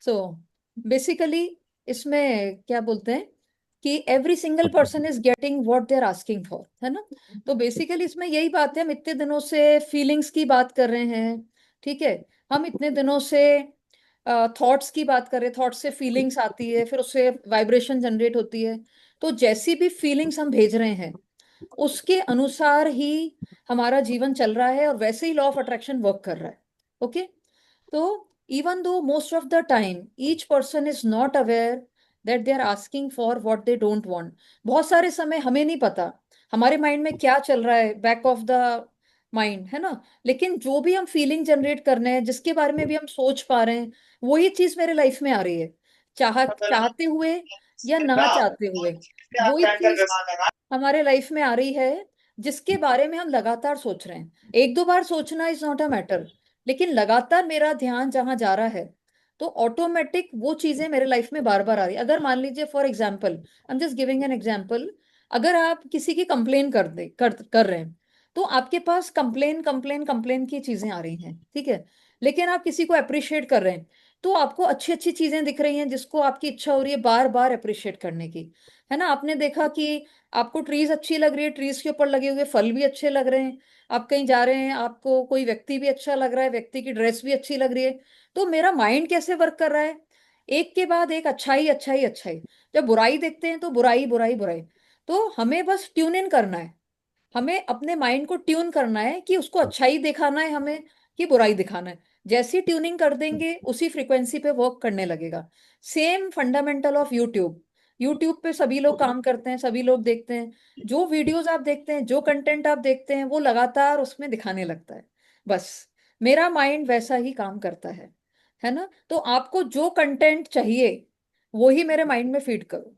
So basically इसमें क्या बोलते हैं कि every single person is getting what they are asking for, है ना। तो बेसिकली इसमें यही बात है, हम इतने दिनों से फीलिंग्स की बात कर रहे हैं, ठीक है। हम इतने दिनों से थॉट्स की बात कर रहे हैं, थॉट्स से फीलिंग्स आती है, फिर उससे वाइब्रेशन जनरेट होती है। तो जैसी भी फीलिंग्स हम भेज रहे हैं उसके अनुसार ही हमारा जीवन चल रहा है, और वैसे ही लॉ ऑफ अट्रैक्शन वर्क कर रहा है। ओके। तो even though most of the time each person is not aware that they are asking for what they don't want, बहुत सारे समय हमें नहीं पता हमारे माइंड में क्या चल रहा है, बैक ऑफ द माइंड, है ना। लेकिन जो भी हम फीलिंग जनरेट कर रहे हैं, जिसके बारे में भी हम सोच पा रहे हैं, वही चीज मेरे लाइफ में आ रही है, चाहते हुए या ना चाहते हुए। वही चीज हमारे लाइफ में आ रही है जिसके बारे में हम लगातार सोच रहे हैं। एक दो बार सोचना इज नॉट अ मैटर, लेकिन लगातार मेरा ध्यान जहां जा रहा है तो ऑटोमेटिक वो चीजें मेरे लाइफ में बार बार आ रही है। अगर मान लीजिए for example, I am just giving an example, अगर आप किसी की कंप्लेन कर रहे हैं, तो आपके पास कंप्लेन कंप्लेन कंप्लेन की चीजें आ रही हैं, ठीक है। लेकिन आप किसी को अप्रिशिएट कर रहे हैं तो आपको अच्छी अच्छी चीजें दिख रही हैं, जिसको आपकी इच्छा हो रही है बार बार अप्रिशिएट करने की, है ना। आपने देखा कि आपको ट्रीज अच्छी लग रही है, ट्रीज के ऊपर लगे हुए फल भी अच्छे लग रहे हैं। आप कहीं जा रहे हैं, आपको कोई व्यक्ति भी अच्छा लग रहा है, व्यक्ति की ड्रेस भी अच्छी लग रही है। तो मेरा माइंड कैसे वर्क कर रहा है, एक के बाद एक अच्छाई अच्छाई अच्छाई। जब बुराई देखते हैं तो बुराई बुराई बुराई। तो हमें बस ट्यून इन करना है, हमें अपने माइंड को ट्यून करना है कि उसको अच्छाई दिखाना है हमें कि बुराई दिखाना है। जैसी ट्यूनिंग कर देंगे उसी फ्रिक्वेंसी पे वर्क करने लगेगा। Same fundamental of YouTube. YouTube पे सभी लोग काम करते हैं, सभी लोग देखते हैं, जो वीडियोस आप देखते हैं, जो कंटेंट आप देखते हैं, वो लगातार उसमें दिखाने लगता है। बस मेरा माइंड वैसा ही काम करता है ना। तो आपको जो कंटेंट चाहिए वो ही मेरे माइंड में फीड करो,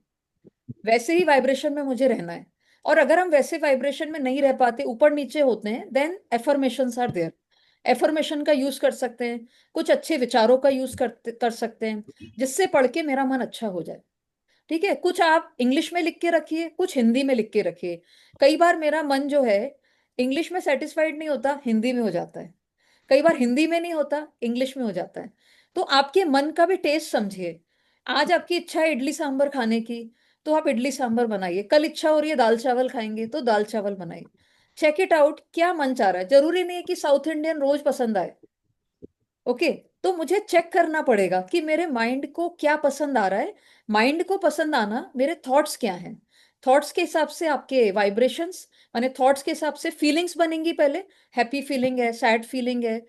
वैसे ही वाइब्रेशन में मुझे रहना है। और अगर हम वैसे वाइब्रेशन में नहीं रह पाते, ऊपर नीचे होते हैं, then affirmations are there. Affirmation का यूज कर सकते हैं, कुछ अच्छे विचारों का यूज कर सकते हैं, जिससे पढ़ के मेरा मन अच्छा हो जाए, ठीक है। कुछ आप इंग्लिश में लिख के रखिए, कुछ हिंदी में लिख के रखिए। कई बार मेरा मन जो है इंग्लिश में सेटिस्फाइड नहीं होता, हिंदी में हो जाता है। कई बार हिंदी में नहीं होता, इंग्लिश में हो जाता है। तो आपके मन का भी टेस्ट समझिए। आज आपकी इच्छा है इडली सांभर खाने की, तो आप इडली सांभर बनाइए। कल इच्छा हो रही है दाल चावल खाएंगे, तो दाल चावल बनाइए। चेक इट आउट, क्या मन चाह रहा है। जरूरी नहीं है कि साउथ इंडियन रोज पसंद आए, ओके। तो मुझे चेक करना पड़ेगा कि मेरे माइंड को क्या पसंद आ रहा है। माइंड को पसंद आना, मेरे थॉट्स क्या हैं। थॉट्स के हिसाब से आपके वाइब्रेशंस, माने थॉट्स के हिसाब से फीलिंग्स बनेंगी पहले। हैप्पी फीलिंग है, सैड फीलिंग है,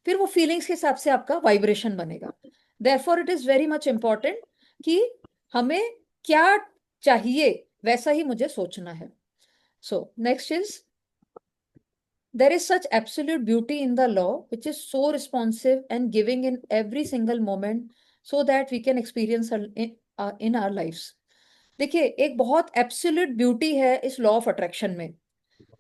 फिर वो फीलिंग्स के हिसाब से आपका वाइब्रेशन बनेगा। Therefore it is very much important कि हमें क्या चाहिए वैसा ही मुझे सोचना है। So next is, there is such absolute beauty in the law, which is so responsive and giving in every single moment so that we can experience in our lives. देखिए, एक बहुत एब्सोल्यूट ब्यूटी है इस law of attraction में,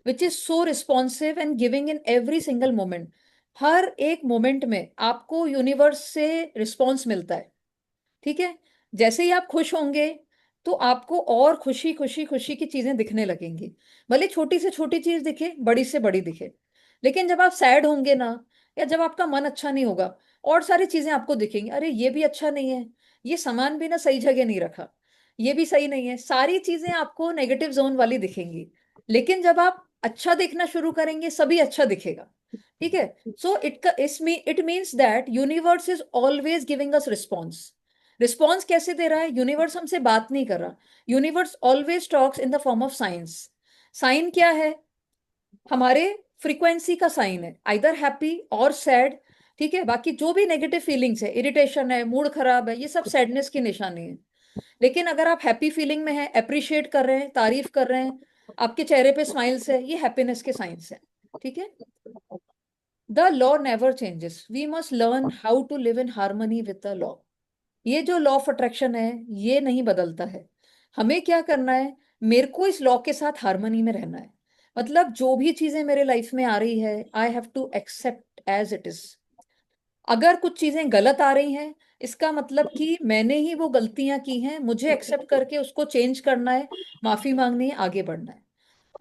which is so responsive and giving in every single moment. हर एक moment में आपको यूनिवर्स से रिस्पॉन्स मिलता है, ठीक है। जैसे ही आप खुश होंगे तो आपको और खुशी खुशी खुशी की चीजें दिखने लगेंगी। भले छोटी से छोटी चीज दिखे, बड़ी से बड़ी दिखे, लेकिन जब आप सैड होंगे ना, या जब आपका मन अच्छा नहीं होगा, और सारी चीजें आपको दिखेंगी। अरे ये भी अच्छा नहीं है, ये सामान भी ना सही जगह नहीं रखा, ये भी सही नहीं है, सारी चीजें आपको नेगेटिव जोन वाली दिखेंगी। लेकिन जब आप अच्छा देखना शुरू करेंगे, सभी अच्छा दिखेगा, ठीक है। So it means that universe is always giving us response. Response कैसे दे रहा है, यूनिवर्स हमसे बात नहीं कर रहा। Universe always talks in the form of science. Sign क्या है, हमारे फ्रीक्वेंसी का साइन है, आइदर हैप्पी और सैड, ठीक है। बाकी जो भी नेगेटिव फीलिंग्स है, इरिटेशन है, मूड खराब है, ये सब सैडनेस की निशानी है। लेकिन अगर आप हैप्पी फीलिंग में हैं, अप्रिशिएट कर रहे हैं, तारीफ कर रहे हैं, आपके चेहरे पे स्माइल्स है, ये हैप्पीनेस के साइंस है, ठीक है। The law never changes, we must learn how to live in harmony with the law. ये जो लॉ ऑफ अट्रैक्शन है, ये नहीं बदलता है। हमें क्या करना है, मेरे को इस लॉ के साथ हार्मनी में रहना है। मतलब जो भी चीजें मेरे लाइफ में आ रही है, I have to accept as it is. अगर कुछ चीजें गलत आ रही हैं, इसका मतलब कि मैंने ही वो गलतियां की हैं, मुझे एक्सेप्ट करके उसको चेंज करना है, माफी मांगनी है, आगे बढ़ना है।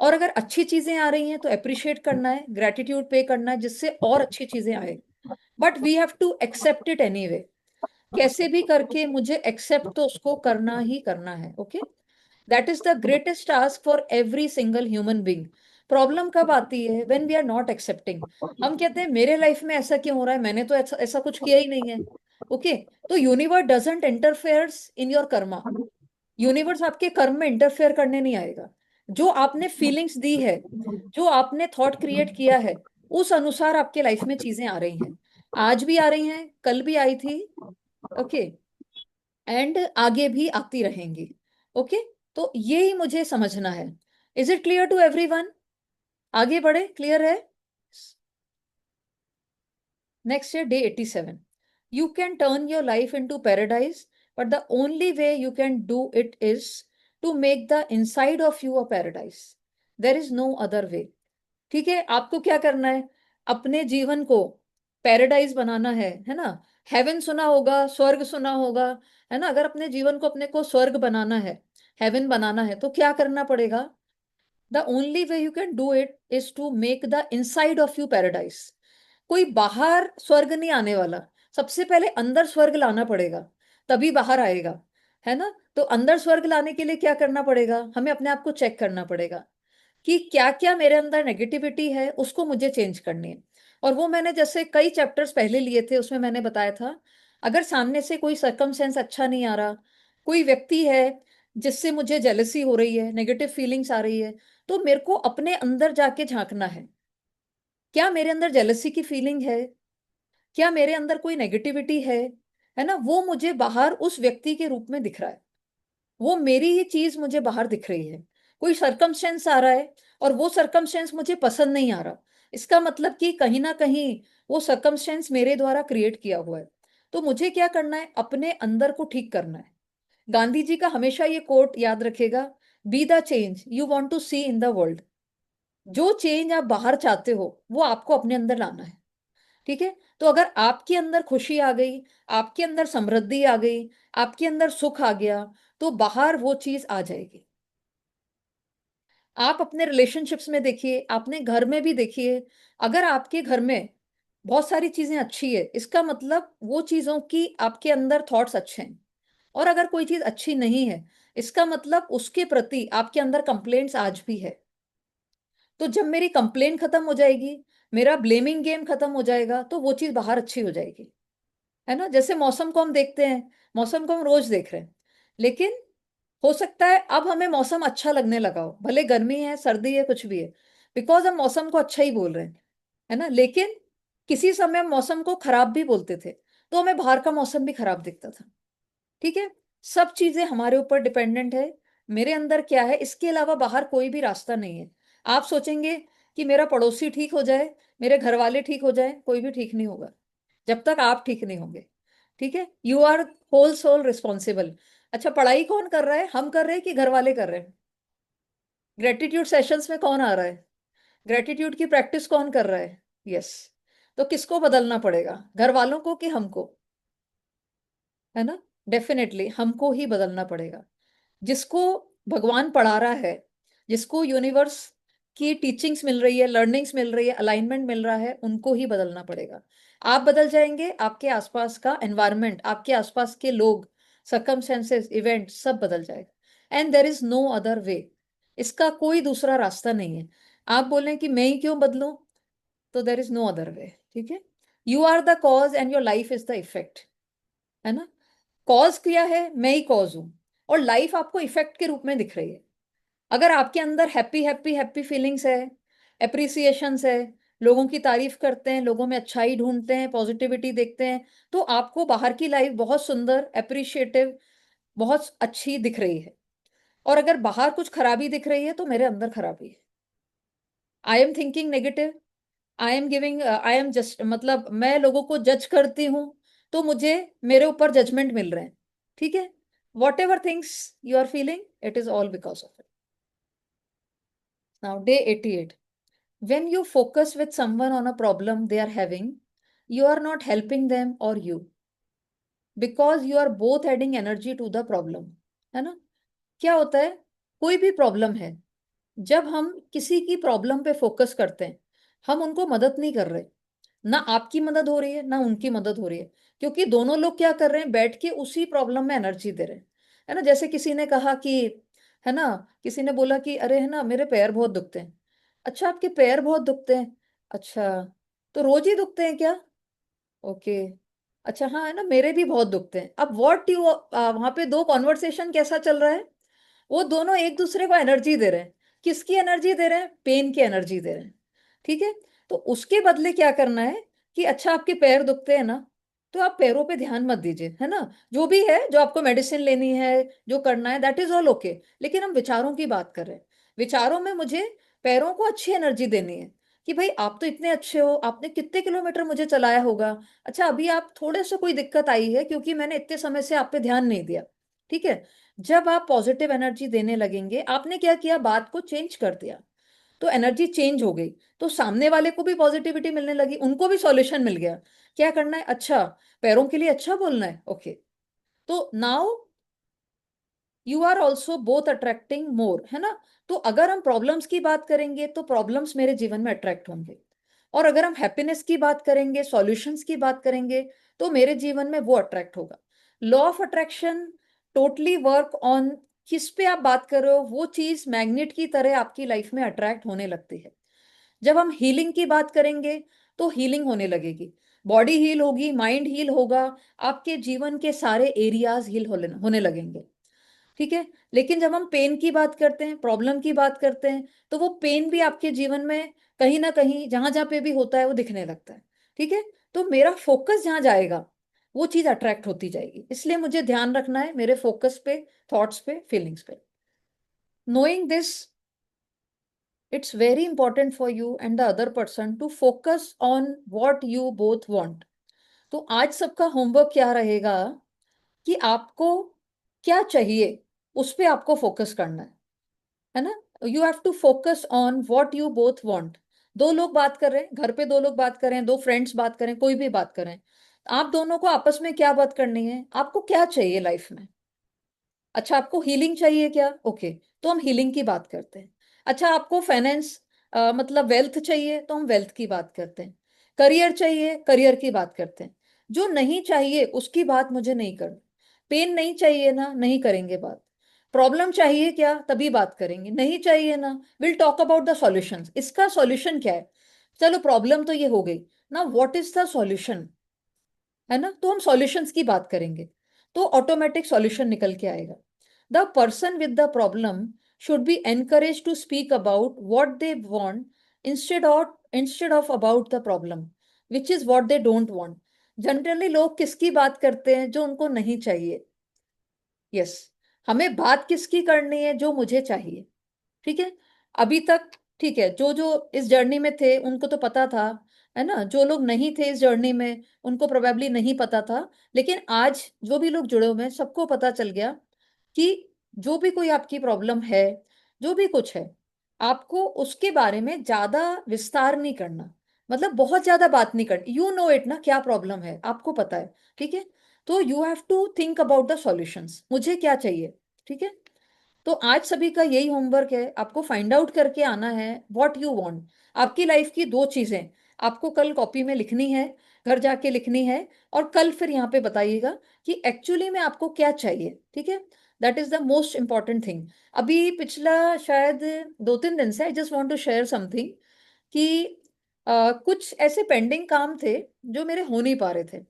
और अगर अच्छी चीजें आ रही हैं तो अप्रिशिएट करना है, ग्रेटिट्यूड पे करना है, जिससे और अच्छी चीजें आए। But we have to accept it anyway. कैसे भी करके मुझे एक्सेप्ट तो उसको करना ही करना है। Okay, that is the greatest task for every single human being. Problem कब आती है? When we are not accepting. हम कहते हैं मेरे लाइफ में ऐसा क्यों हो रहा है, मैंने तो ऐसा ऐसा कुछ किया ही नहीं है। ओके, तो universe doesn't interferes in your Karma. Universe आपके कर्म में इंटरफेयर करने नहीं आएगा। जो आपने फीलिंग्स दी है, जो आपने थॉट क्रिएट किया है, उस अनुसार आपके लाइफ में चीजें आ रही हैं। आज भी आ रही हैं, कल भी आई थी। ओके, एंड आगे भी आती रहेंगी। ओके, तो यही मुझे समझना है। Is it clear to everyone? आगे बढ़े, क्लियर है? नेक्स्ट है day 87। You can turn your life into paradise, but the only way you can do it is to make the inside of you a paradise. There is no other way. ठीक है, आपको क्या करना है? अपने जीवन को पैराडाइज बनाना है ना? हेवन सुना होगा, स्वर्ग सुना होगा, है ना? अगर अपने जीवन को, अपने को स्वर्ग बनाना है, हेवन बनाना है, तो क्या करना पड़ेगा? The only way you can do it is to make the inside of you paradise. कोई बाहर स्वर्ग नहीं आने वाला। सबसे पहले अंदर स्वर्ग लाना पड़ेगा, तभी बाहर आएगा, है ना? तो अंदर स्वर्ग लाने के लिए क्या करना पड़ेगा? हमें अपने आप को चेक करना पड़ेगा कि क्या क्या मेरे अंदर नेगेटिविटी है, उसको मुझे चेंज करनी है। और वो मैंने जैसे कई चैप्टर्स पहले लिए थे, उसमें मैंने बताया था, अगर सामने से कोई सर्कमस्टेंस अच्छा नहीं आ रहा, कोई व्यक्ति है जिससे मुझे जेलसी हो रही है, नेगेटिव फीलिंग्स आ रही है, तो मेरे को अपने अंदर जाके झांकना है। क्या मेरे अंदर जेलसी की फीलिंग है? क्या मेरे अंदर कोई नेगेटिविटी है ना? वो मुझे बाहर उस व्यक्ति के रूप में दिख रहा है। वो मेरी ही चीज मुझे बाहर दिख रही है। कोई सरकमस्टेंस आ रहा है और वो सरकमस्टेंस मुझे पसंद नहीं आ रहा, इसका मतलब कि कहीं ना कहीं वो सरकमस्टेंस मेरे द्वारा क्रिएट किया हुआ है। तो मुझे क्या करना है? अपने अंदर को ठीक करना है। गांधी जी का हमेशा ये कोट याद रखेगा, be the change you want to see in the world. जो चेंज आप बाहर चाहते हो, वो आपको अपने अंदर लाना है। ठीक है, तो अगर आपके अंदर खुशी आ गई, आपके अंदर समृद्धि आ गई, आपके अंदर सुख आ गया, तो बाहर वो चीज आ जाएगी। आप अपने रिलेशनशिप्स में देखिए, आपने घर में भी देखिए। अगर आपके घर में बहुत सारी चीजें अच्छी है, इसका मतलब वो चीजों की आपके अंदर थॉट्स अच्छे हैं। और अगर कोई चीज अच्छी नहीं है, इसका मतलब उसके प्रति आपके अंदर कंप्लेंट्स आज भी है। तो जब मेरी कंप्लेन खत्म हो जाएगी, मेरा ब्लेमिंग गेम खत्म हो जाएगा, तो वो चीज बाहर अच्छी हो जाएगी। है ना? जैसे मौसम को हम देखते हैं, मौसम को हम रोज देख रहे हैं, लेकिन हो सकता है अब हमें मौसम अच्छा लगने लगा हो, भले गर्मी है, सर्दी है, कुछ भी है, बिकॉज हम मौसम को अच्छा ही बोल रहे हैं। है ना? लेकिन किसी समय हम मौसम को खराब भी बोलते थे, तो हमें बाहर का मौसम भी खराब दिखता था। ठीक है, सब चीजें हमारे ऊपर डिपेंडेंट है। मेरे अंदर क्या है, इसके अलावा बाहर कोई भी रास्ता नहीं है। आप सोचेंगे कि मेरा पड़ोसी ठीक हो जाए, मेरे घर वाले ठीक हो जाए, कोई भी ठीक नहीं होगा जब तक आप ठीक नहीं होंगे। ठीक है, you are whole soul responsible. अच्छा, पढ़ाई कौन कर रहा है? हम कर रहे हैं कि घर वाले कर रहे हैं? ग्रेटिट्यूड सेशंस में कौन आ रहा है? ग्रेटिट्यूड की प्रैक्टिस कौन कर रहा है? यस। तो किसको बदलना पड़ेगा, घर वालों को कि हमको? है ना? डेफिनेटली हमको ही बदलना पड़ेगा। जिसको भगवान पढ़ा रहा है, जिसको यूनिवर्स की टीचिंग्स मिल रही है, लर्निंग्स मिल रही है, अलाइनमेंट मिल रहा है, उनको ही बदलना पड़ेगा। आप बदल जाएंगे, आपके आसपास का एनवायरनमेंट, आपके आसपास के लोग, सर्कमस्टेंसेस, इवेंट सब बदल जाएगा। And there is no other way. इसका कोई दूसरा रास्ता नहीं है। आप बोलें कि मैं ही क्यों बदलूं, तो there is no other way. ठीक है, you are the cause and your life is the effect. है ना? कॉज किया है, मैं ही कॉज हूं, और लाइफ आपको इफेक्ट के रूप में दिख रही है। अगर आपके अंदर हैप्पी हैप्पी हैप्पी फीलिंग्स है, एप्रिसिएशंस है, लोगों की तारीफ करते हैं, लोगों में अच्छाई ढूंढते हैं, पॉजिटिविटी देखते हैं, तो आपको बाहर की लाइफ बहुत सुंदर, एप्रिशिएटिव, बहुत अच्छी दिख रही है। और अगर बाहर कुछ खराबी दिख रही है, तो मेरे अंदर खराबी है। I am thinking negative, I am giving, I am just, मतलब मैं लोगों को जज करती हूँ, तो मुझे मेरे ऊपर जजमेंट मिल रहे हैं। ठीक है, whatever things you are feeling, it is all because of it. Now day 88। When you focus with someone on a problem they are having, you are not helping them or you, because you are both adding energy to the problem। है ना? क्या होता है, कोई भी problem है, जब हम किसी की प्रॉब्लम पे फोकस करते हैं, हम उनको मदद नहीं कर रहे, ना आपकी मदद हो रही है ना उनकी मदद हो रही है, क्योंकि दोनों लोग क्या कर रहे हैं, बैठ के उसी प्रॉब्लम में एनर्जी दे रहे हैं। है ना, जैसे किसी ने कहा कि, है ना, किसी ने बोला कि अरे है ना मेरे पैर बहुत दुखते हैं। अच्छा आपके पैर बहुत दुखते हैं, अच्छा तो रोज ही दुखते हैं क्या? ओके, अच्छा हाँ है ना मेरे भी बहुत दुखते हैं। अब व्हाट यू, वहां पे दो कॉन्वर्सेशन कैसा चल रहा है, वो दोनों एक दूसरे को एनर्जी दे रहे हैं। किसकी एनर्जी दे रहे हैं? पेन की एनर्जी दे रहे हैं। ठीक है, तो उसके बदले क्या करना है कि अच्छा आपके पैर दुखते हैं ना, तो आप पैरों पे ध्यान मत दीजिए, है ना, जो भी है, जो आपको मेडिसिन लेनी है, जो करना है, दैट इज ऑल ओके। लेकिन हम विचारों की बात कर रहे हैं। विचारों में मुझे पैरों को अच्छी एनर्जी देनी है कि भाई आप तो इतने अच्छे हो, आपने कितने किलोमीटर मुझे चलाया होगा। अच्छा अभी आप थोड़े से कोई दिक्कत आई है क्योंकि मैंने इतने समय से आप पे ध्यान नहीं दिया। ठीक है, जब आप पॉजिटिव एनर्जी देने लगेंगे, आपने क्या किया, बात को चेंज कर दिया, तो एनर्जी चेंज हो गई। तो सामने वाले को भी पॉजिटिविटी मिलने लगी, उनको भी सॉल्यूशन मिल गया। क्या करना है, अच्छा पैरों के लिए अच्छा बोलना है, ओके। तो now you are also both attracting more, है ना। तो अगर हम प्रॉब्लम्स की बात करेंगे तो प्रॉब्लम्स मेरे जीवन में अट्रैक्ट होंगे, और अगर हम हैप्पीनेस की बात करेंगे, सॉल्यूशंस की बात करेंगे, तो मेरे जीवन में वो अट्रैक्ट होगा। Law of attraction totally work on, किस पे आप बात कर रहे हो, वो चीज मैग्नेट की तरह आपकी लाइफ में अट्रैक्ट होने लगती है। जब हम हीलिंग की बात करेंगे तो हीलिंग होने लगेगी, बॉडी हील होगी, माइंड हील होगा, आपके जीवन के सारे एरियाज हील होने लगेंगे। ठीक है, लेकिन जब हम पेन की बात करते हैं, प्रॉब्लम की बात करते हैं, तो वो पेन भी आपके जीवन में कहीं ना कहीं जहां जहां पे भी होता है वो दिखने लगता है। ठीक है, तो मेरा फोकस जहां जाएगा वो चीज अट्रैक्ट होती जाएगी, इसलिए मुझे ध्यान रखना है मेरे फोकस पे, थॉट्स पे, फीलिंग्स पे। Knowing this, it's very important for you and the other person to focus on what you both want. तो आज सबका होमवर्क क्या रहेगा कि आपको क्या चाहिए, उस पे आपको फोकस करना है ना। You have to focus on what you both want. दो लोग बात कर रहे हैं, घर पे दो लोग बात कर रहे हैं, दो फ्रेंड्स बात करें, कोई भी बात करें, आप दोनों को आपस में क्या बात करनी है, आपको क्या चाहिए लाइफ में। अच्छा आपको हीलिंग चाहिए क्या, ओके, तो हम हीलिंग की बात करते हैं। अच्छा आपको फाइनेंस, मतलब वेल्थ चाहिए, तो हम वेल्थ की बात करते हैं। करियर चाहिए, करियर की बात करते हैं। जो नहीं चाहिए उसकी बात मुझे नहीं करनी। पेन नहीं चाहिए ना, नहीं करेंगे बात। प्रॉब्लम चाहिए क्या, तभी बात करेंगे, नहीं चाहिए ना, will talk about the solutions, इसका सॉल्यूशन क्या है। चलो प्रॉब्लम तो ये हो गई ना, व्हाट इज द सॉल्यूशन, है ना, तो हम सॉल्यूशंस की बात करेंगे, तो ऑटोमेटिक सॉल्यूशन निकल के आएगा। The person with the problem should be encourage to speak about what they want, instead of about the problem which is what they don't want. Generally लोग किसकी बात करते हैं, जो उनको नहीं चाहिए। यस, हमें बात किसकी करनी है, जो मुझे चाहिए। ठीक है, अभी तक ठीक है, जो जो इस जर्नी में थे उनको तो पता था, है ना, जो लोग नहीं थे इस जर्नी में उनको प्रोबेबली नहीं पता था। लेकिन आज जो भी लोग जुड़े हुए हैं सबको पता चल गया कि जो भी कोई आपकी प्रॉब्लम है, जो भी कुछ है, आपको उसके बारे में ज्यादा विस्तार नहीं करना, मतलब बहुत ज्यादा बात नहीं करनी। यू नो इट ना, क्या प्रॉब्लम है आपको पता है। ठीक है, तो you have to think about the solutions, मुझे क्या चाहिए। ठीक है, तो आज सभी का यही होमवर्क है, आपको फाइंड आउट करके आना है व्हाट यू वांट। आपकी लाइफ की दो चीजें आपको कल कॉपी में लिखनी है, घर जाके लिखनी है, और कल फिर यहाँ पे बताइएगा कि एक्चुअली में आपको क्या चाहिए। ठीक है, that is the most important thing. अभी पिछला शायद 2-3 दिन से I just want to share something कि कुछ ऐसे पेंडिंग काम थे जो मेरे हो नहीं पा रहे थे।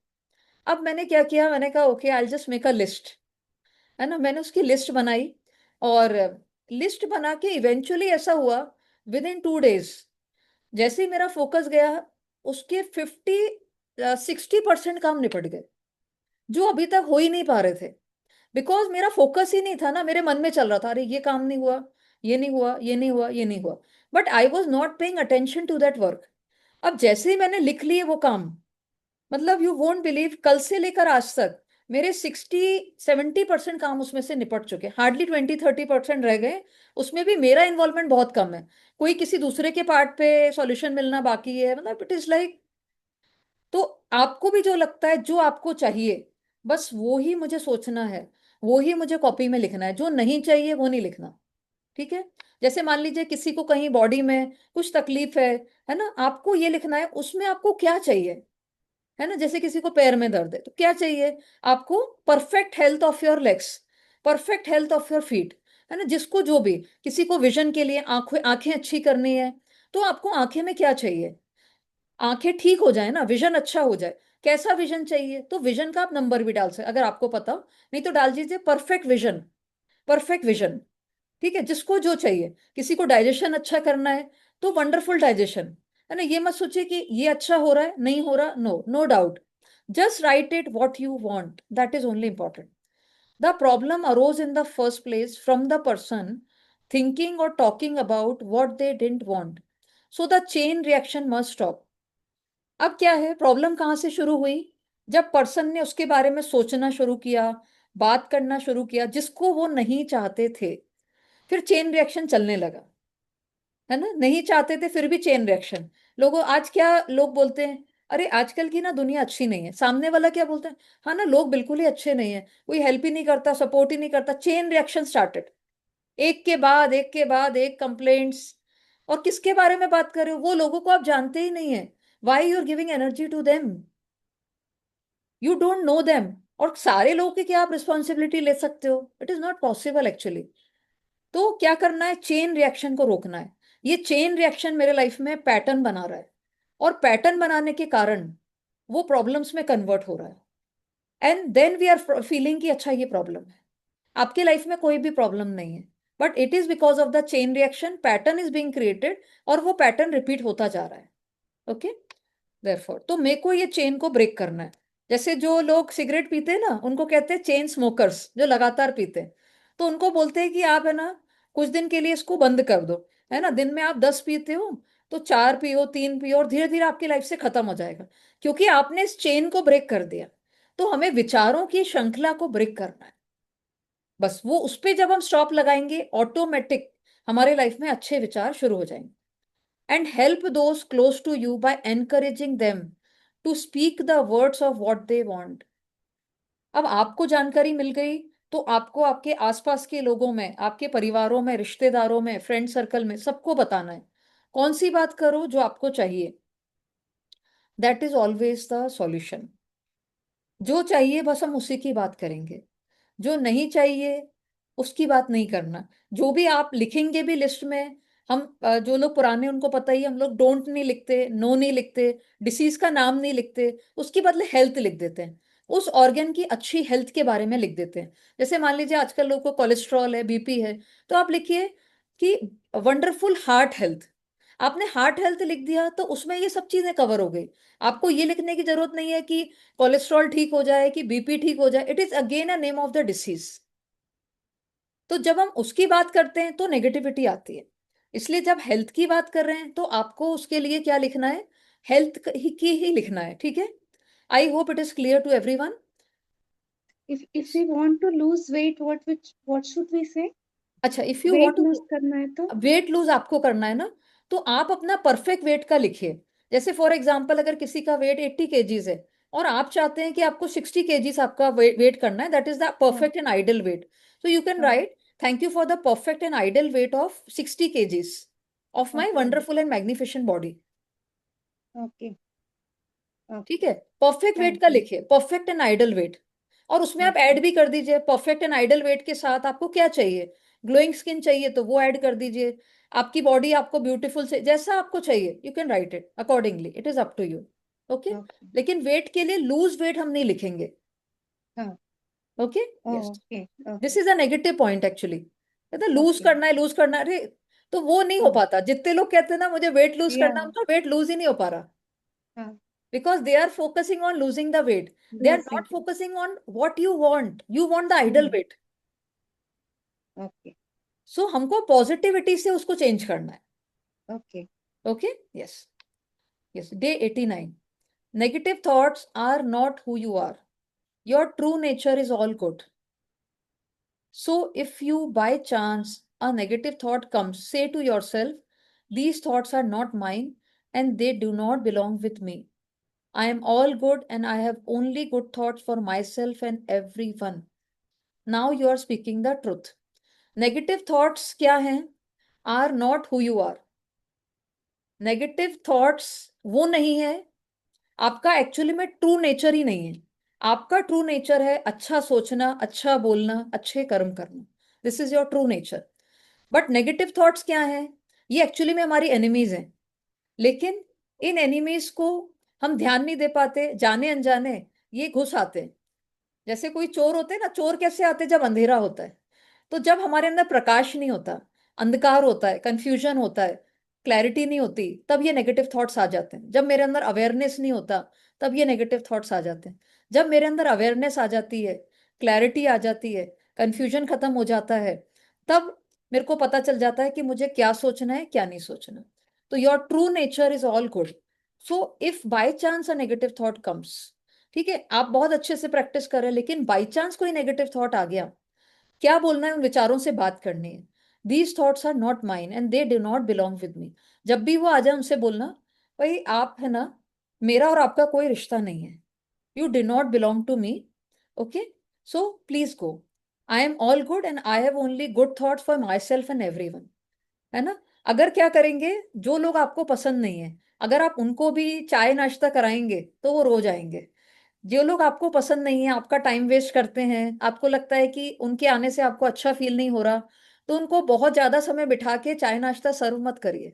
अब मैंने क्या किया, मैंने कहा okay I just make a list, है ना, मैंने उसकी लिस्ट बनाई, और लिस्ट बना के इवेंचुअली ऐसा हुआ, विद इन 2 डेज जैसे ही मेरा फोकस गया, उसके 60% काम निपट गए, जो अभी तक हो ही नहीं पा रहे थे। बिकॉज मेरा फोकस ही नहीं था ना, मेरे मन में चल रहा था अरे ये काम नहीं हुआ, ये नहीं हुआ, ये नहीं हुआ, ये नहीं हुआ, but I was not paying attention to that work. अब जैसे ही मैंने लिख लिए वो काम, मतलब यू वोंट बिलीव, कल से लेकर आज तक मेरे 60-70% काम उसमें से निपट चुके, हार्डली 20-30% रह गए। उसमें भी मेरा इन्वॉल्वमेंट बहुत कम है, कोई किसी दूसरे के पार्ट पे सॉल्यूशन मिलना बाकी है, मतलब इट इज लाइक। तो आपको भी जो लगता है, जो आपको चाहिए, बस वो ही मुझे सोचना है, वो ही मुझे कॉपी में लिखना है, जो नहीं चाहिए वो नहीं लिखना। ठीक है। जैसे मान लीजिए किसी को कहीं बॉडी में कुछ तकलीफ है ना, आपको ये लिखना है उसमें आपको क्या चाहिए, है ना। जैसे किसी को पैर में दर्द है तो क्या चाहिए आपको, perfect health of your legs, perfect health of your feet, है ना। जिसको जो भी, किसी को विजन के लिए आंखें आंखें अच्छी करनी है तो आपको आंखें में क्या चाहिए, आंखें ठीक हो जाए ना, विजन अच्छा हो जाए। कैसा विजन चाहिए, तो विजन का आप नंबर भी डाल सकते अगर आपको पता हो, नहीं तो डाल दीजिए परफेक्ट विजन, परफेक्ट विजन। ठीक है, जिसको जो चाहिए। किसी को डाइजेशन अच्छा करना है तो वंडरफुल डाइजेशन, है ना। ये मत सोचिए कि ये अच्छा हो रहा है नहीं हो रहा, no no doubt, just write it what you want, that is only important. The problem arose in the first place from the person thinking और talking about what they didn't want, so the chain reaction must stop. अब क्या है, problem कहाँ से शुरू हुई, जब person ने उसके बारे में सोचना शुरू किया, बात करना शुरू किया जिसको वो नहीं चाहते थे, फिर चेन रिएक्शन चलने लगा, है ना। नहीं चाहते थे फिर भी चेन रिएक्शन। लोगों आज क्या लोग बोलते हैं, अरे आजकल की ना दुनिया अच्छी नहीं है, सामने वाला क्या बोलता है, हाँ ना लोग बिल्कुल ही अच्छे नहीं है, कोई हेल्प ही नहीं करता, सपोर्ट ही नहीं करता, चेन रिएक्शन स्टार्टेड। एक के बाद एक के बाद एक कंप्लेंट्स। और किसके बारे में बात कर रहे हो, वो लोगों को आप जानते ही नहीं है, why you are giving energy to them, you don't know them. और सारे लोगों की क्या आप रिस्पॉन्सिबिलिटी ले सकते हो, it is not possible actually. तो क्या करना है, चेन रिएक्शन को रोकना है। ये चेन रिएक्शन मेरे लाइफ में पैटर्न बना रहा है, और पैटर्न बनाने के कारण वो प्रॉब्लम्स में कन्वर्ट हो रहा है, and then we are feeling कि अच्छा ये प्रॉब्लम है। आपके लाइफ में कोई भी प्रॉब्लम नहीं है, but it is because of the chain reaction, pattern is being created, और वो पैटर्न रिपीट होता जा रहा है। ओके, देयरफॉर तो मेरे को ये चेन को ब्रेक करना है। जैसे जो लोग सिगरेट पीते हैं ना, उनको कहते हैं चेन स्मोकर्स, जो लगातार पीते हैं। तो उनको बोलते हैं कि आप, है ना, कुछ दिन के लिए इसको बंद कर दो, है ना। दिन में आप 10 पीते हो तो 4 पियो, 3 पियो, और धीरे धीरे आपकी लाइफ से खत्म हो जाएगा, क्योंकि आपने इस चेन को ब्रेक कर दिया। तो हमें विचारों की श्रृंखला को ब्रेक करना है, बस वो उस पे जब हम स्टॉप लगाएंगे ऑटोमेटिक हमारे लाइफ में अच्छे विचार शुरू हो जाएंगे। And help those close to you by encouraging them to speak the words of what they want. अब आपको जानकारी मिल गई, तो आपको आपके आसपास के लोगों में, आपके परिवारों में, रिश्तेदारों में, फ्रेंड सर्कल में, सबको बताना है कौन सी बात करो जो आपको चाहिए। That is always the solution. जो चाहिए बस हम उसी की बात करेंगे, जो नहीं चाहिए उसकी बात नहीं करना। जो भी आप लिखेंगे भी लिस्ट में, हम जो लोग पुराने उनको पता ही है, हम लोग डोंट नहीं लिखते, नो नहीं लिखते, डिसीज का नाम नहीं लिखते, उसके बदले हेल्थ लिख देते हैं, उस ऑर्गन की अच्छी हेल्थ के बारे में लिख देते हैं। जैसे मान लीजिए आजकल लोगों को कोलेस्ट्रॉल है, बीपी है, तो आप लिखिए कि वंडरफुल हार्ट हेल्थ। आपने हार्ट हेल्थ लिख दिया तो उसमें ये सब चीजें कवर हो गई। आपको ये लिखने की जरूरत नहीं है कि कोलेस्ट्रॉल ठीक हो जाए, कि बीपी ठीक हो जाए, it is again a name of the disease. तो जब हम उसकी बात करते हैं तो नेगेटिविटी आती है। इसलिए जब हेल्थ की बात कर रहे हैं तो आपको उसके लिए क्या लिखना है, हेल्थ की ही लिखना है, ठीक है। I hope it is clear to everyone. If we want to lose weight, what should we say? अच्छा, if you weight want lose to, करना है तो? वेट लूज आपको करना है ना, तो आप अपना परफेक्ट वेट का लिखिए। जैसे फॉर एग्जांपल अगर किसी का वेट 80 केजीज है और आप चाहते हैं कि आपको 60 केजीज आपका वेट करना है, दैट इज द हाँ perfect and ideal weight. So you can हाँ। Right, thank you for the perfect and ideal weight of 60 kgs of my okay wonderful and magnificent body. Okay ठीक okay. है, perfect weight thank का you. लिखिए, perfect and ideal weight. और उसमें आप okay add भी कर दीजिए परफेक्ट एंड आइडल वेट के साथ आपको क्या चाहिए। ग्लोइंग स्किन चाहिए तो वो ऐड कर दीजिए। आपकी बॉडी आपको ब्यूटीफुल से, जैसा आपको चाहिए you can write it accordingly, it is up to you. Okay, okay. लेकिन वेट के लिए लूज वेट हम नहीं लिखेंगे। हाँ। Okay, yes, okay this okay is a negative point actually, कहते लूज ओके। करना है, लूज करना है, अरे तो वो नहीं हो हाँ पाता। जितने लोग कहते हैं ना मुझे वेट लूज या करना है, उनका वेट लूज ही नहीं हो पा रहा, हाँ। because they are focusing on losing the weight, they are not losing. focusing on what you want, you want the ideal hmm. weight। Okay so हमको पॉजिटिविटी से उसको चेंज करना है। Okay. Okay, yes, yes, day 89। Negative thoughts are not who you are, your true nature is all good. so if you by chance a negative thought comes, say to yourself, these thoughts are not mine and they do not belong with me. I am all good and I have only good thoughts for myself and everyone. Now you are speaking the truth. Negative thoughts क्या हैं? Are not who you are. Negative thoughts वो नहीं है, आपका actually में true nature ही नहीं है। आपका ट्रू नेचर है अच्छा सोचना, अच्छा बोलना, अच्छे कर्म करना। This is your true nature. But negative thoughts क्या हैं? ये एक्चुअली में हमारी एनिमीज हैं। लेकिन इन एनिमीज को हम ध्यान नहीं दे पाते, जाने अनजाने ये घुस आते हैं। जैसे कोई चोर होते हैं ना, चोर कैसे आते हैं? जब अंधेरा होता है। तो जब हमारे अंदर प्रकाश नहीं होता, अंधकार होता है, कंफ्यूजन होता है, क्लैरिटी नहीं होती, तब ये नेगेटिव थॉट्स आ जाते हैं। जब मेरे अंदर अवेयरनेस नहीं होता, तब ये नेगेटिव थॉट्स आ जाते हैं। जब मेरे अंदर अवेयरनेस आ जाती है, क्लैरिटी आ जाती है, कंफ्यूजन खत्म हो जाता है, तब मेरे को पता चल जाता है कि मुझे क्या सोचना है, क्या नहीं सोचना। तो your true nature is all good. So if by chance a negative thought comes, ठीक है, आप बहुत अच्छे से प्रैक्टिस कर रहे हैं, लेकिन बाई चांस कोई नेगेटिव थॉट आ गया, क्या बोलना है? उन विचारों से बात करनी है। These thoughts are not mine and they do not belong with me. जब भी वो आ जाए, उनसे बोलना, भाई आप है ना, मेरा और आपका कोई रिश्ता नहीं है। You do not belong to me. Okay, so please go. I am all good and I have only good thoughts for myself and everyone. है ना? अगर क्या करेंगे, जो लोग आपको पसंद नहीं है, अगर आप उनको भी चाय नाश्ता कराएंगे तो वो रोज आएंगे। जो लोग आपको पसंद नहीं है, आपका टाइम वेस्ट करते हैं, आपको लगता है कि उनके आने से आपको अच्छा फील नहीं हो रहा, तो उनको बहुत ज्यादा समय बिठा के चाय नाश्ता सर्व मत करिए।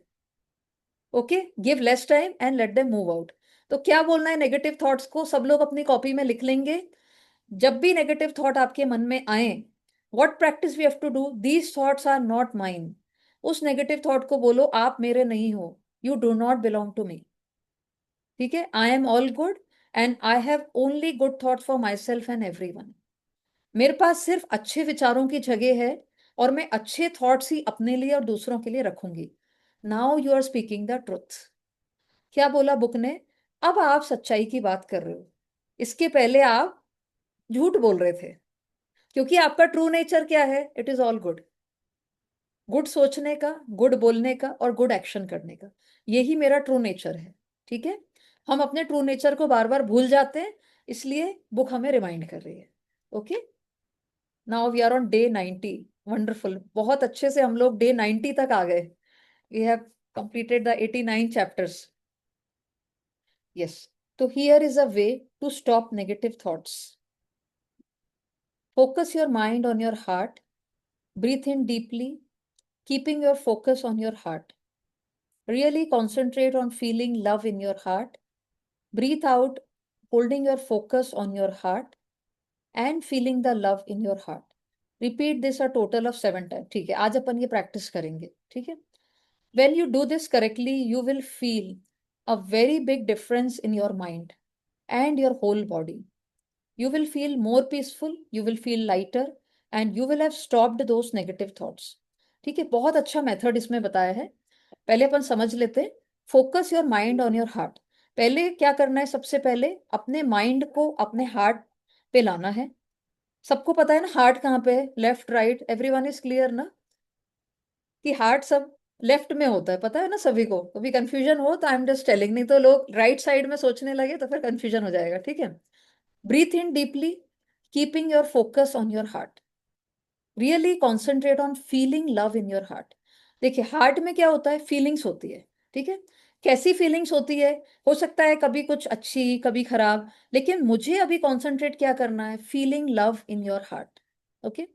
Okay, give less time and let them move out. तो क्या बोलना है नेगेटिव थॉट्स को? सब लोग अपनी कॉपी में लिख लेंगे। जब भी नेगेटिव थॉट आपके मन में आए, what practice we have to do? These thoughts are not mine. उस नेगेटिव थॉट को बोलो, आप मेरे नहीं हो, you do not belong to me. ठीक है, I am all good and I have only good thought for myself and everyone. मेरे पास सिर्फ अच्छे विचारों की जगह है, और मैं अच्छे थॉट्स ही अपने लिए और दूसरों के लिए रखूंगी। Now you are speaking the truth. क्या बोला बुक ने? अब आप सच्चाई की बात कर रहे हो। इसके पहले आप झूठ बोल रहे थे। क्योंकि आपका ट्रू नेचर क्या है? It is all good. Good सोचने का, गुड बोलने का और गुड एक्शन करने का, यही मेरा ट्रू नेचर है। ठीक है, हम अपने ट्रू नेचर को बार बार भूल जाते हैं, इसलिए बुक हमें रिमाइंड कर रही है। Okay, now we are on day 90। Wonderful, बहुत अच्छे से हम लोग डे 90 तक आ गए। We have completed the 89 chapters. Yes, तो here is a way to stop negative thoughts. Focus your mind on your heart. Breathe in deeply, keeping your focus on your heart. Really concentrate on feeling love in your heart. Breathe out, holding your focus on your heart and feeling the love in your heart. Repeat this a total of 7 times. ठीक है, आज अपन ये practice करेंगे। ठीक है, when you do this correctly, you will feel a very big difference in your mind and your whole body. You will feel more peaceful, you will feel lighter, and you will have stopped those negative thoughts. ठीक है, बहुत अच्छा method इसमें बताया है। पहले अपन समझ लेते हैं। Focus your mind on your heart. पहले क्या करना है? सबसे पहले अपने माइंड को अपने हार्ट पे लाना है। सबको पता है ना हार्ट कहाँ पे है? Left, right, everyone is clear ना कि हार्ट सब लेफ्ट में होता है? पता है ना सभी को? कभी कंफ्यूजन हो तो आई एम जस्ट टेलिंग, नहीं तो लोग राइट साइड में सोचने लगे तो फिर कंफ्यूजन हो जाएगा। ठीक है, breathe in deeply, keeping your focus on your heart. Really concentrate on feeling love in your heart. देखिए, हार्ट में क्या होता है? फीलिंग्स होती है। ठीक है, कैसी फीलिंग्स होती है? हो सकता है कभी कुछ अच्छी, कभी खराब, लेकिन मुझे अभी कॉन्सेंट्रेट क्या करना है? Feeling love in your heart. Okay,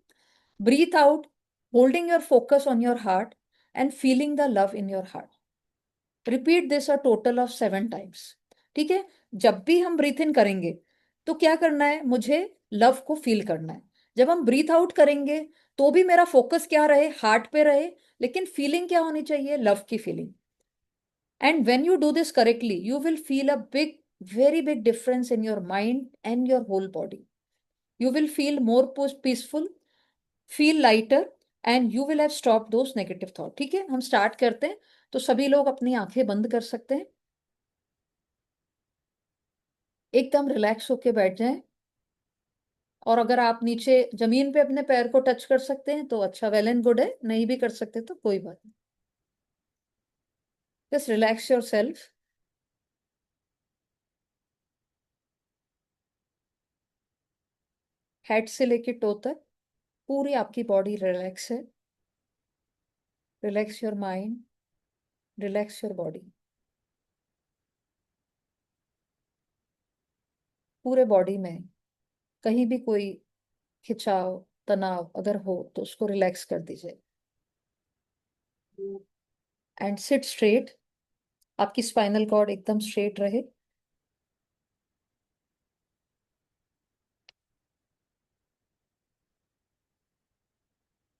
breathe out, holding your focus on your heart and feeling the love in your heart. Repeat this a total of 7 times. ठीक है, जब भी हम ब्रीथ इन करेंगे तो क्या करना है? मुझे लव को फील करना है। जब हम ब्रीथ आउट करेंगे तो भी मेरा फोकस क्या रहे? हार्ट पे रहे, लेकिन फीलिंग क्या होनी चाहिए? लव की feeling. And when you do this correctly, you will feel a big, very big difference in your mind and your whole body. You will feel more peaceful, feel lighter, and you will have stop those negative thought. ठीक है, हम start करते हैं। तो सभी लोग अपनी आंखें बंद कर सकते हैं, एकदम रिलैक्स होके बैठ जाएं। और अगर आप नीचे जमीन पे अपने पैर को टच कर सकते हैं तो अच्छा, वेल एंड गुड है। नहीं भी कर सकते तो कोई बात नहीं। Just relax your self. Head से लेके टो तक पूरी आपकी बॉडी रिलैक्स है। Relax your mind, relax your body. पूरे बॉडी में कहीं भी कोई खिंचाव, तनाव अगर हो तो उसको रिलैक्स कर दीजिए। एंड सिट स्ट्रेट, आपकी स्पाइनल कॉर्ड एकदम स्ट्रेट रहे।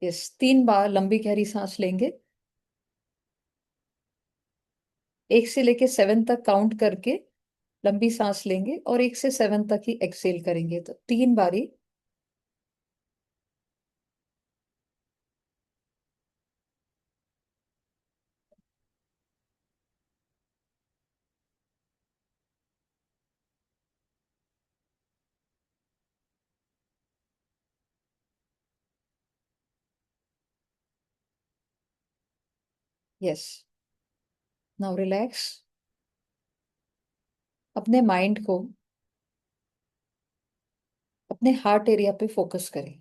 यस, 3 बार लंबी गहरी सांस लेंगे। 1 से लेके 7 तक काउंट करके लंबी सांस लेंगे और 1 से 7 तक ही एक्सेल करेंगे। तो 3 बारी। Yes, now relax. अपने माइंड को अपने हार्ट एरिया पे फोकस करें।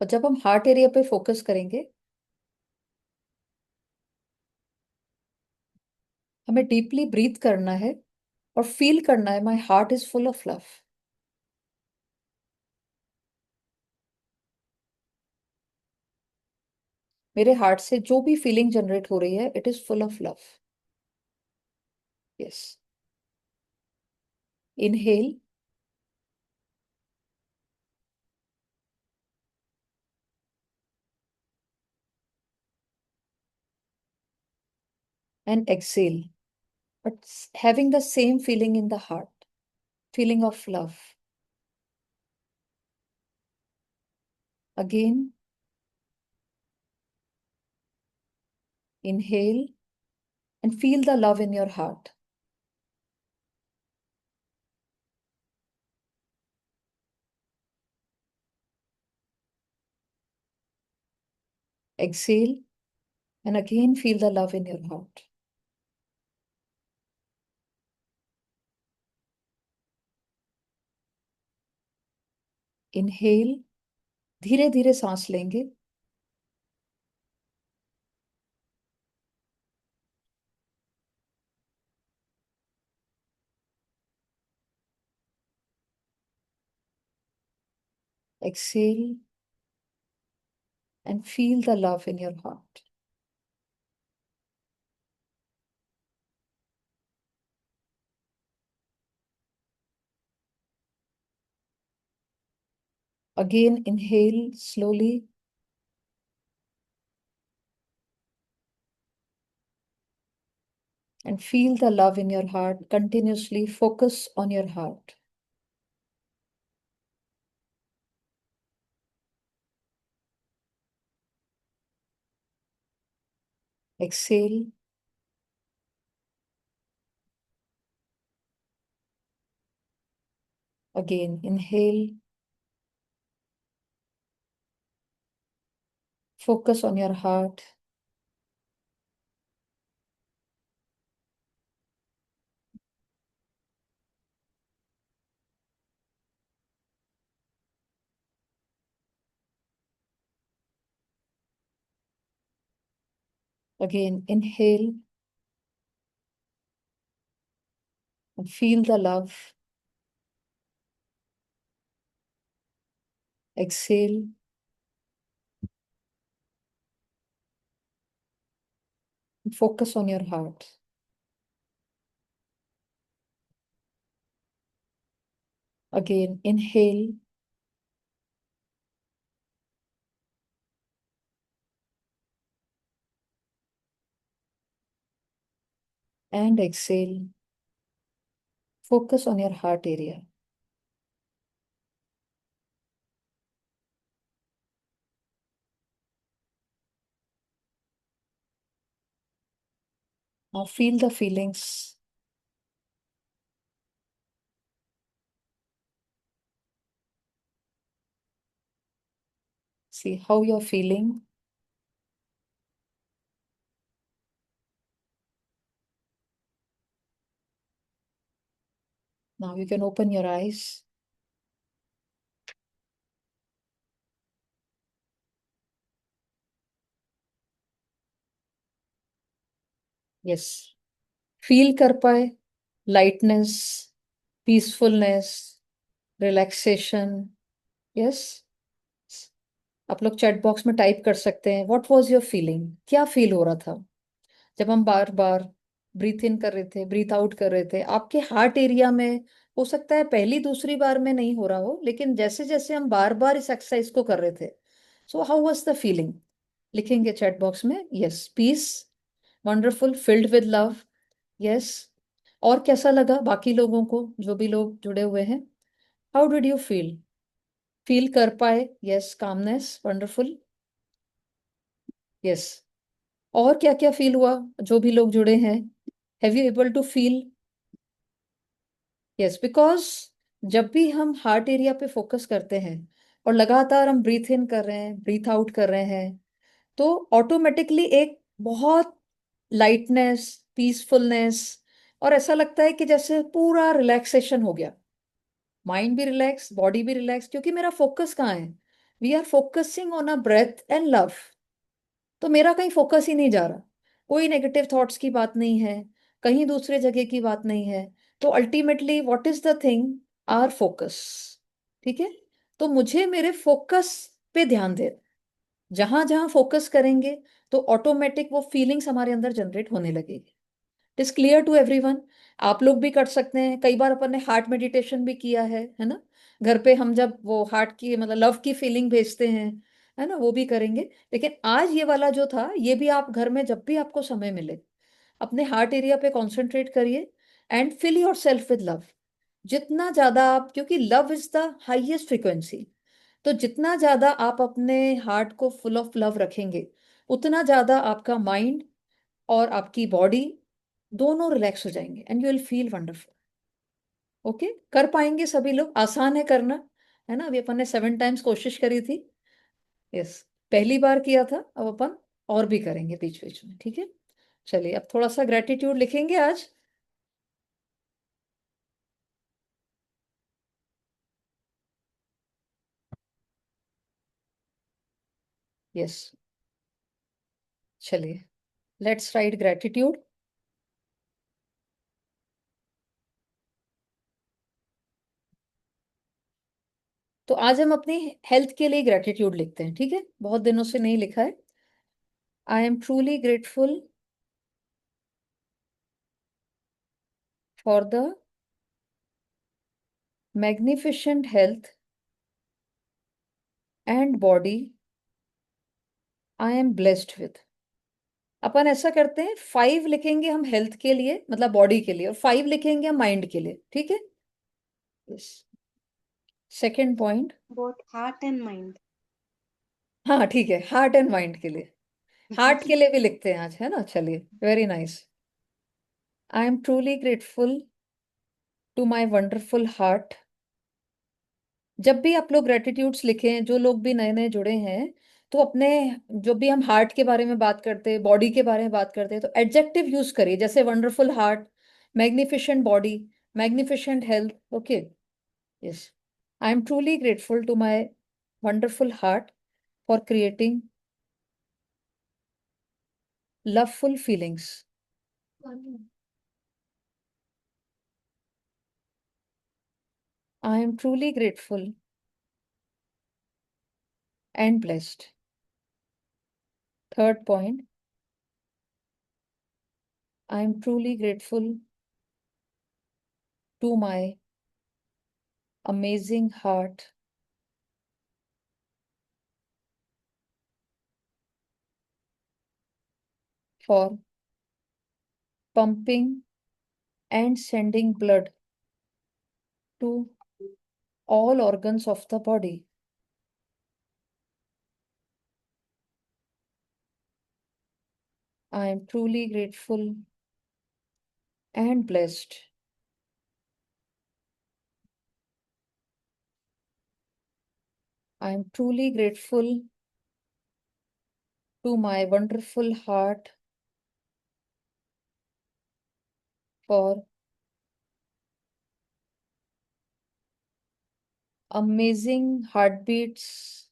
और जब हम हार्ट एरिया पे फोकस करेंगे, हमें डीपली ब्रीथ करना है और फील करना है, my heart is full of love. मेरे हार्ट से जो भी फीलिंग जनरेट हो रही है, it is full of love. Yes. Inhale and exhale, but having the same feeling in the heart, feeling of love. Again, inhale and feel the love in your heart. Exhale and again feel the love in your heart. Inhale, धीरे धीरे सांस लेंगे। Exhale and feel the love in your heart. Again, inhale slowly and feel the love in your heart. Continuously focus on your heart. Exhale. Again, inhale. Focus on your heart. Again, inhale and feel the love. Exhale. Focus on your heart. Again, inhale and exhale. Focus on your heart area. Now feel the feelings. See how you're feeling. Now you can open your eyes. Yes. Feel कर पाए lightness, peacefulness, relaxation. Yes, आप लोग chat box में type कर सकते हैं, what was your feeling, क्या feel हो रहा था जब हम बार बार ब्रीथ इन कर रहे थे, ब्रीथ आउट कर रहे थे आपके हार्ट एरिया में। हो सकता है पहली दूसरी बार में नहीं हो रहा हो, लेकिन जैसे जैसे हम बार बार इस एक्सरसाइज को कर रहे थे, so how was the feeling, लिखेंगे चैट बॉक्स में। Yes, peace, wonderful, filled with love. Yes, और कैसा लगा बाकी लोगों को, जो भी लोग जुड़े हुए हैं, how did you feel, feel कर पाए। Yes, calmness, wonderful. यस, और क्या क्या फील हुआ, जो भी लोग जुड़े हैं, have you able to feel. Yes, because जब भी हम हार्ट एरिया पे फोकस करते हैं और लगातार हम ब्रीथ इन कर रहे हैं, ब्रीथ आउट कर रहे हैं, तो ऑटोमेटिकली एक बहुत लाइटनेस, पीसफुलनेस, और ऐसा लगता है कि जैसे पूरा रिलैक्सेशन हो गया, माइंड भी रिलैक्स, बॉडी भी रिलैक्स, क्योंकि मेरा फोकस कहाँ है, we are focusing on a breath and love. तो मेरा कहीं फोकस ही नहीं जा रहा, कोई नेगेटिव थॉट्स की बात नहीं है, कहीं दूसरे जगह की बात नहीं है। तो ultimately what is the thing, our focus. ठीक है, तो मुझे मेरे फोकस पे ध्यान दे, जहां जहां फोकस करेंगे तो ऑटोमेटिक वो फीलिंग्स हमारे अंदर जनरेट होने लगेगी। It is clear to everyone. आप लोग भी कर सकते हैं, कई बार अपन ने हार्ट मेडिटेशन भी किया है ना, घर पे हम जब वो हार्ट की मतलब लव की फीलिंग भेजते हैं, है ना, वो भी करेंगे। लेकिन आज ये वाला जो था, ये भी आप घर में जब भी आपको समय मिले अपने हार्ट एरिया पे कॉन्सेंट्रेट करिए and fill yourself with love. जितना ज्यादा आप, क्योंकि love is the highest frequency, तो जितना ज्यादा आप अपने हार्ट को फुल ऑफ लव रखेंगे, उतना ज्यादा आपका माइंड और आपकी बॉडी दोनों रिलैक्स हो जाएंगे and you will feel wonderful. Okay, कर पाएंगे सभी लोग, आसान है करना, है ना। अभी अपन ने 7 टाइम्स कोशिश करी थी। यस, पहली बार किया था, अब अपन और भी करेंगे बीच बीच में, ठीक है। चलिए, अब थोड़ा सा ग्रेटिट्यूड लिखेंगे आज। यस, चलिए, लेट्स राइट ग्रेटिट्यूड। तो आज हम अपनी हेल्थ के लिए ग्रेटिट्यूड लिखते हैं, ठीक है, बहुत दिनों से नहीं लिखा है। I am truly grateful for the magnificent health and body I am blessed with. अपन ऐसा करते हैं, 5 लिखेंगे हम हेल्थ के लिए, मतलब बॉडी के लिए, और 5 लिखेंगे हम माइंड के लिए, ठीक है। Yes, second point. both heart and mind. हाँ ठीक है, हार्ट एंड माइंड के लिए, हार्ट के लिए भी लिखते हैं आज, है ना। चलिए, very nice. I am truly grateful to my wonderful heart. जब भी आप लोग ग्रेटिट्यूड्स लिखें, जो लोग भी नए नए जुड़े हैं, तो अपने, जो भी हम हार्ट के बारे में बात करते हैं, बॉडी के बारे में बात करते हैं, तो एडजेक्टिव यूज करिए, जैसे wonderful heart, magnificent body, magnificent health. Okay, yes, I am truly grateful to my wonderful heart for creating loveful feelings. I am truly grateful and blessed. Third point, I am truly grateful to my amazing heart for pumping and sending blood to all organs of the body. I am truly grateful and blessed. I am truly grateful to my wonderful heart for amazing heartbeats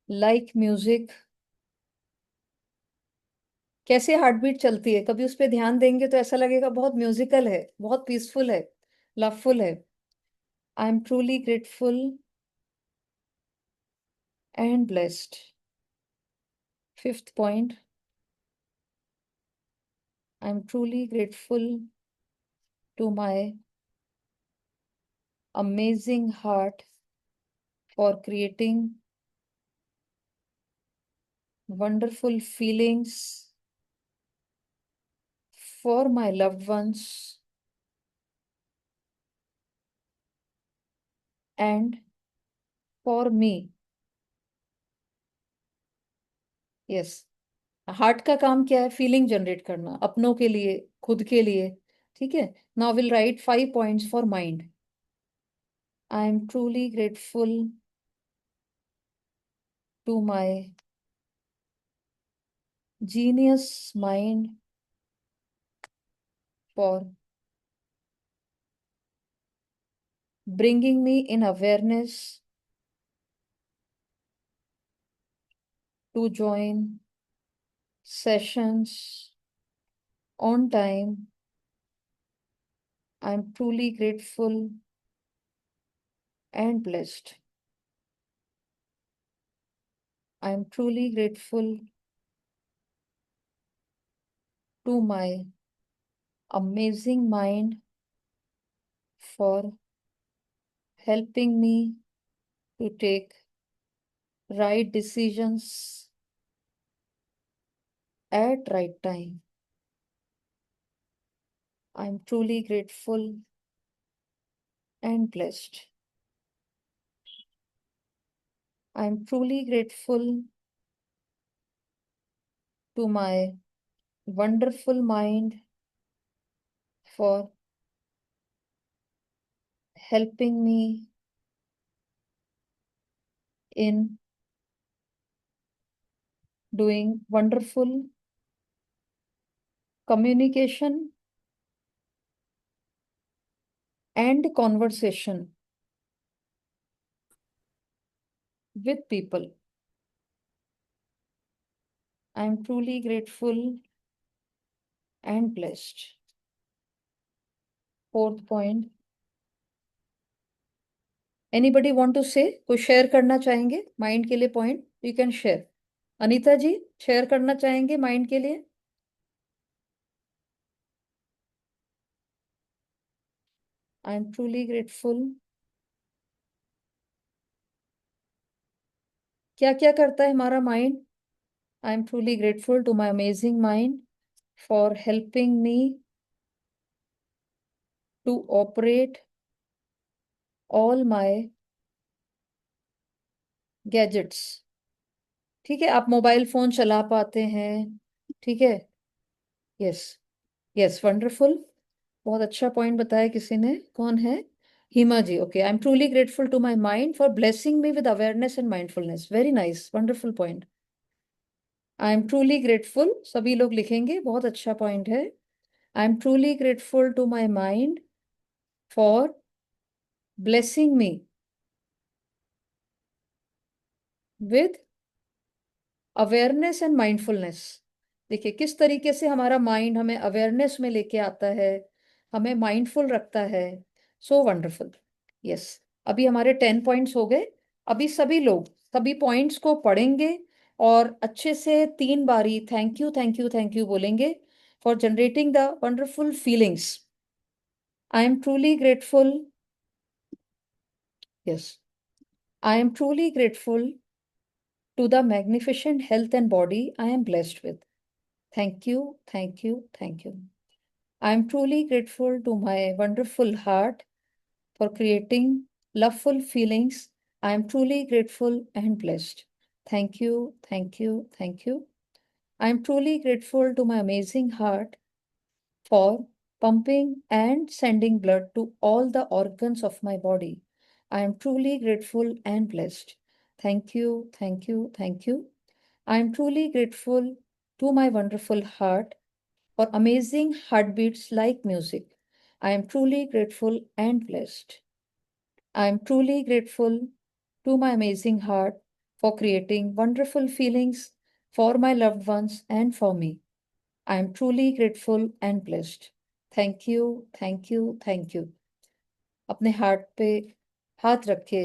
like music. कैसे heartbeat चलती है, कभी उस पर ध्यान देंगे तो ऐसा लगेगा बहुत म्यूजिकल है, बहुत पीसफुल है, लवफुल है. I am truly grateful and blessed. Fifth point, I am truly grateful to my amazing heart for creating wonderful feelings for my loved ones and for me. Yes, heart का काम क्या है? Feeling generate करना अपनों के लिए, खुद के लिए. ठीक है. Now will write 5 points for mind. I am truly grateful to my genius mind for bringing me in awareness to join sessions on time. I'm truly grateful and blessed. I'm truly grateful to my amazing mind for helping me to take right decisions at right time. I'm truly grateful and blessed. I'm truly grateful to my wonderful mind for helping me in doing wonderful communication and conversation with people. I am truly grateful and blessed. Fourth point. Anybody want to say? कोई share करना चाहेंगे mind के लिए point? You can share. Anita ji share करना चाहेंगे mind के लिए? I am truly grateful. क्या क्या करता है हमारा mind? I am truly grateful to my amazing mind for helping me to operate all my gadgets. ठीक है, आप मोबाइल फोन चला पाते हैं. ठीक है. यस. Yes, wonderful. बहुत अच्छा पॉइंट बताया किसी ने. कौन है? Hima ji. Okay. I am truly grateful to my mind for blessing me with awareness and mindfulness. Very nice, wonderful point. I am truly grateful, सभी लोग लिखेंगे, बहुत अच्छा पॉइंट है. I am truly grateful to my mind for blessing me with awareness and mindfulness. देखिए किस तरीके से हमारा माइंड हमें अवेयरनेस में लेके आता है, हमें माइंडफुल रखता है. So wonderful. यस. अभी हमारे 10 पॉइंट्स हो गए. अभी सभी लोग सभी पॉइंट्स को पढ़ेंगे और अच्छे से 3 बारी thank you thank you thank you बोलेंगे for generating the wonderful feelings. I am truly grateful. Yes. I am truly grateful to the magnificent health and body I am blessed with. Thank you, thank you, thank you. I am truly grateful to my wonderful heart for creating loveful feelings. I am truly grateful and blessed. Thank you, thank you, thank you. I am truly grateful to my amazing heart for pumping and sending blood to all the organs of my body. I am truly grateful and blessed. Thank you, thank you, thank you. I am truly grateful to my wonderful heart for amazing heartbeats like music. I am truly grateful and blessed. I am truly grateful to my amazing heart for creating wonderful feelings for my loved ones and for me. I am truly grateful and blessed. Thank you, thank you, thank you. अपने heart पे हाथ रखे,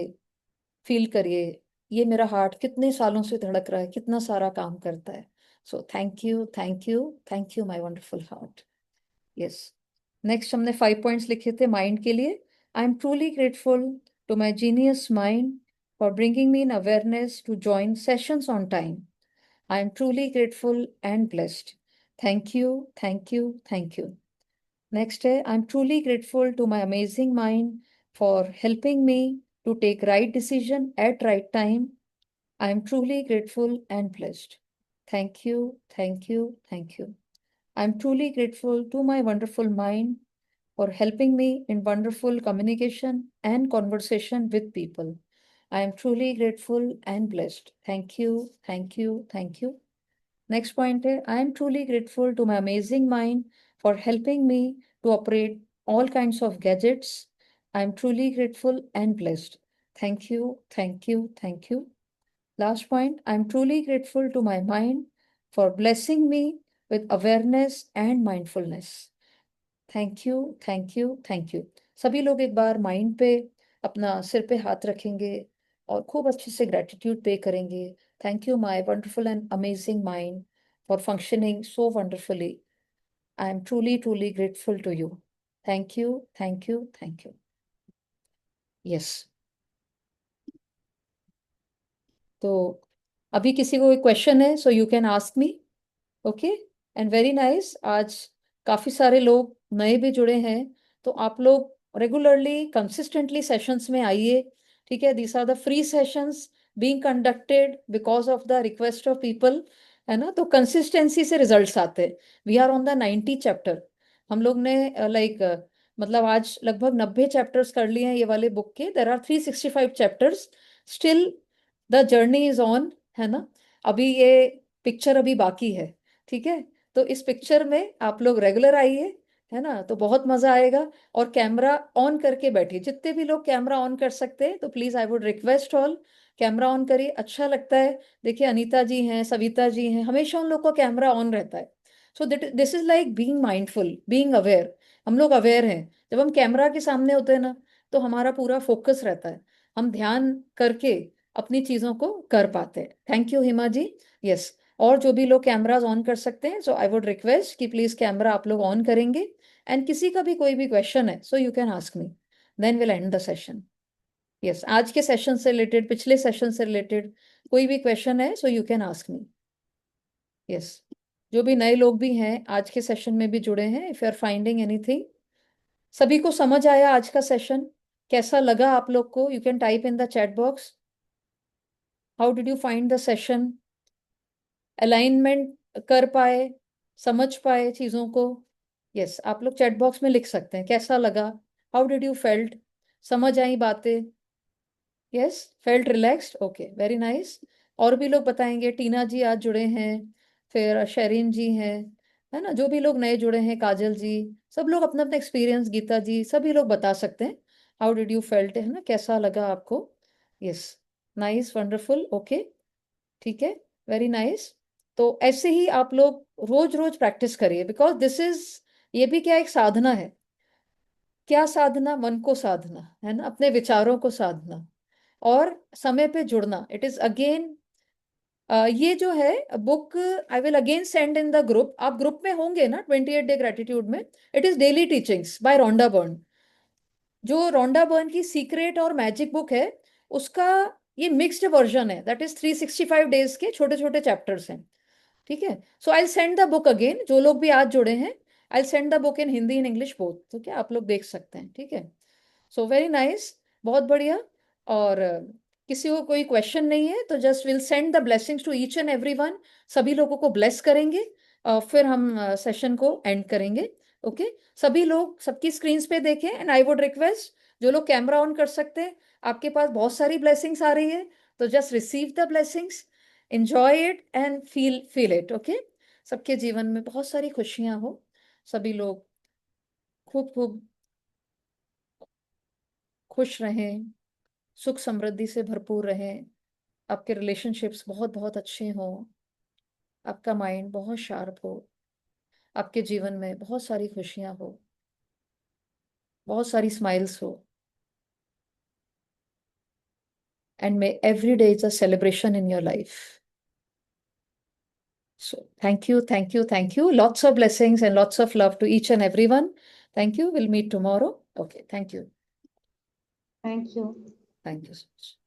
feel करिए ये मेरा heart कितने सालों से धड़क रहा है, कितना सारा काम करता है. So thank you, thank you, thank you my wonderful heart. Yes. Next हमने 5 पॉइंट्स लिखे थे माइंड के लिए. I am truly grateful to my genius mind for bringing me in awareness to join sessions on time. I am truly grateful and blessed. Thank you, thank you, thank you. Next, I'm truly grateful to my amazing mind for helping me to take right decision at right time. I am truly grateful and blessed. Thank you, thank you, thank you. I am truly grateful to my wonderful mind for helping me in wonderful communication and conversation with people. I am truly grateful and blessed. Thank you, thank you, thank you. Next point है, I am truly grateful to my amazing mind for helping me to operate all kinds of gadgets. I am truly grateful and blessed. Thank you, thank you, thank you. Last point, I am truly grateful to my mind for blessing me with awareness and mindfulness. Thank you, thank you, thank you. सभी लोग एक बार mind पे अपना सिर पे हाथ रखेंगे और खूब अच्छे से ग्रेटिट्यूड पे करेंगे. Thank you my wonderful and amazing mind for functioning so wonderfully. I am truly truly grateful to you. Thank you, thank you, thank you. Yes. तो अभी किसी को कोई क्वेश्चन है so you can ask me. Okay. And very nice. आज काफी सारे लोग नए भी जुड़े हैं, तो आप लोग रेगुलरली कंसिस्टेंटली सेशंस में आइए. ठीक है. These are the free sessions being conducted because of the request of people, है ना. तो कंसिस्टेंसी से रिजल्ट्स आते हैं. We are on the 90 chapter. हम लोग ने मतलब आज लगभग 90 चैप्टर्स कर लिए हैं ये वाले बुक के. There are 365 chapters. Still the journey is on, है ना. अभी ये पिक्चर अभी बाकी है. ठीक है. तो इस पिक्चर में आप लोग रेगुलर आइए, है ना. तो बहुत मजा आएगा. और कैमरा ऑन करके बैठिए. जितने भी लोग कैमरा ऑन कर सकते हैं तो please I would request all camera on करिए. अच्छा लगता है. देखिए अनीता जी हैं, सविता जी हैं, हमेशा उन लोग को कैमरा ऑन रहता है. So this is like being mindful, being aware. हम लोग अवेयर हैं. जब हम कैमरा के सामने होते हैं ना, तो हमारा पूरा फोकस रहता है. हम ध्यान करके अपनी चीजों को कर पाते हैं. Thank you Hima ji. Yes. और जो भी लोग कैमराज ऑन कर सकते हैं, सो आई वुड रिक्वेस्ट कि प्लीज कैमरा आप लोग ऑन करेंगे. एंड किसी का भी कोई भी क्वेश्चन है so you can ask me, then will end the session. Yes. आज के सेशन से रिलेटेड, पिछले सेशन से रिलेटेड कोई भी क्वेश्चन है so you can ask me. Yes. जो भी नए लोग भी हैं आज के सेशन में भी जुड़े हैं, if you are finding anything. सभी को समझ आया आज का सेशन? कैसा लगा आप लोग को? You can type in the chat box. How did you find the session? Alignment कर पाए, समझ पाए चीजों को? यस. आप लोग चैट बॉक्स में लिख सकते हैं कैसा लगा. How did you felt? समझ आई बातें? Yes. Felt relaxed. Okay. Very nice. और भी लोग बताएंगे. टीना जी आज जुड़े हैं, फिर शेरिन जी हैं, है ना. जो भी लोग नए जुड़े हैं, काजल जी, सब लोग अपना अपना एक्सपीरियंस, गीता जी, सभी लोग बता सकते हैं. हाउ डिड यू फेल्ट, है ना, कैसा लगा आपको. यस. Nice, wonderful. ओके. ठीक है. Very nice. तो ऐसे ही आप लोग रोज रोज प्रैक्टिस करिए, बिकॉज दिस इज, ये भी क्या एक साधना है. क्या साधना? मन को साधना, है ना, अपने विचारों को साधना और समय पे जुड़ना. इट इज अगेन ये जो है book I will again send in the group. आप ग्रुप में होंगे ना 28 डे ग्रेटिट्यूड में. It is daily teachings by Rhonda Byrne. जो रोंडा बर्न की सीक्रेट और मैजिक बुक है, उसका ये मिक्स्ड वर्जन है. दैट इज 365 डेज के छोटे छोटे चैप्टर्स हैं. ठीक है. So I send the book again. जो लोग भी आज जुड़े हैं, I send the book in Hindi in English both. तो क्या आप लोग देख सकते हैं. ठीक है. So very nice. बहुत बढ़िया. और किसी को कोई क्वेश्चन नहीं है तो just will send the blessings to each and everyone. सभी लोगों को ब्लेस करेंगे और फिर हम सेशन को एंड करेंगे. ओके. सभी लोग सबकी स्क्रीन्स पे देखें. एंड आई वुड रिक्वेस्ट, जो लोग कैमरा ऑन कर सकते हैं, आपके पास बहुत सारी ब्लेसिंग्स आ रही है, तो just receive the blessings, enjoy it and feel it. Okay. सबके जीवन में बहुत सारी खुशियां हो. सभी लोग खूब खूब खुश रहें, सुख समृद्धि से भरपूर रहें, आपके रिलेशनशिप्स बहुत बहुत अच्छे हों, आपका माइंड बहुत शार्प हो, आपके जीवन में बहुत सारी खुशियां हो, बहुत सारी स्माइल्स हो, and may every day is a celebration in your life. So thank you, thank you, thank you. Lots of blessings and lots of love to each and everyone. Thank you. We'll meet tomorrow. Okay, thank you. Thank you. Thank you so much.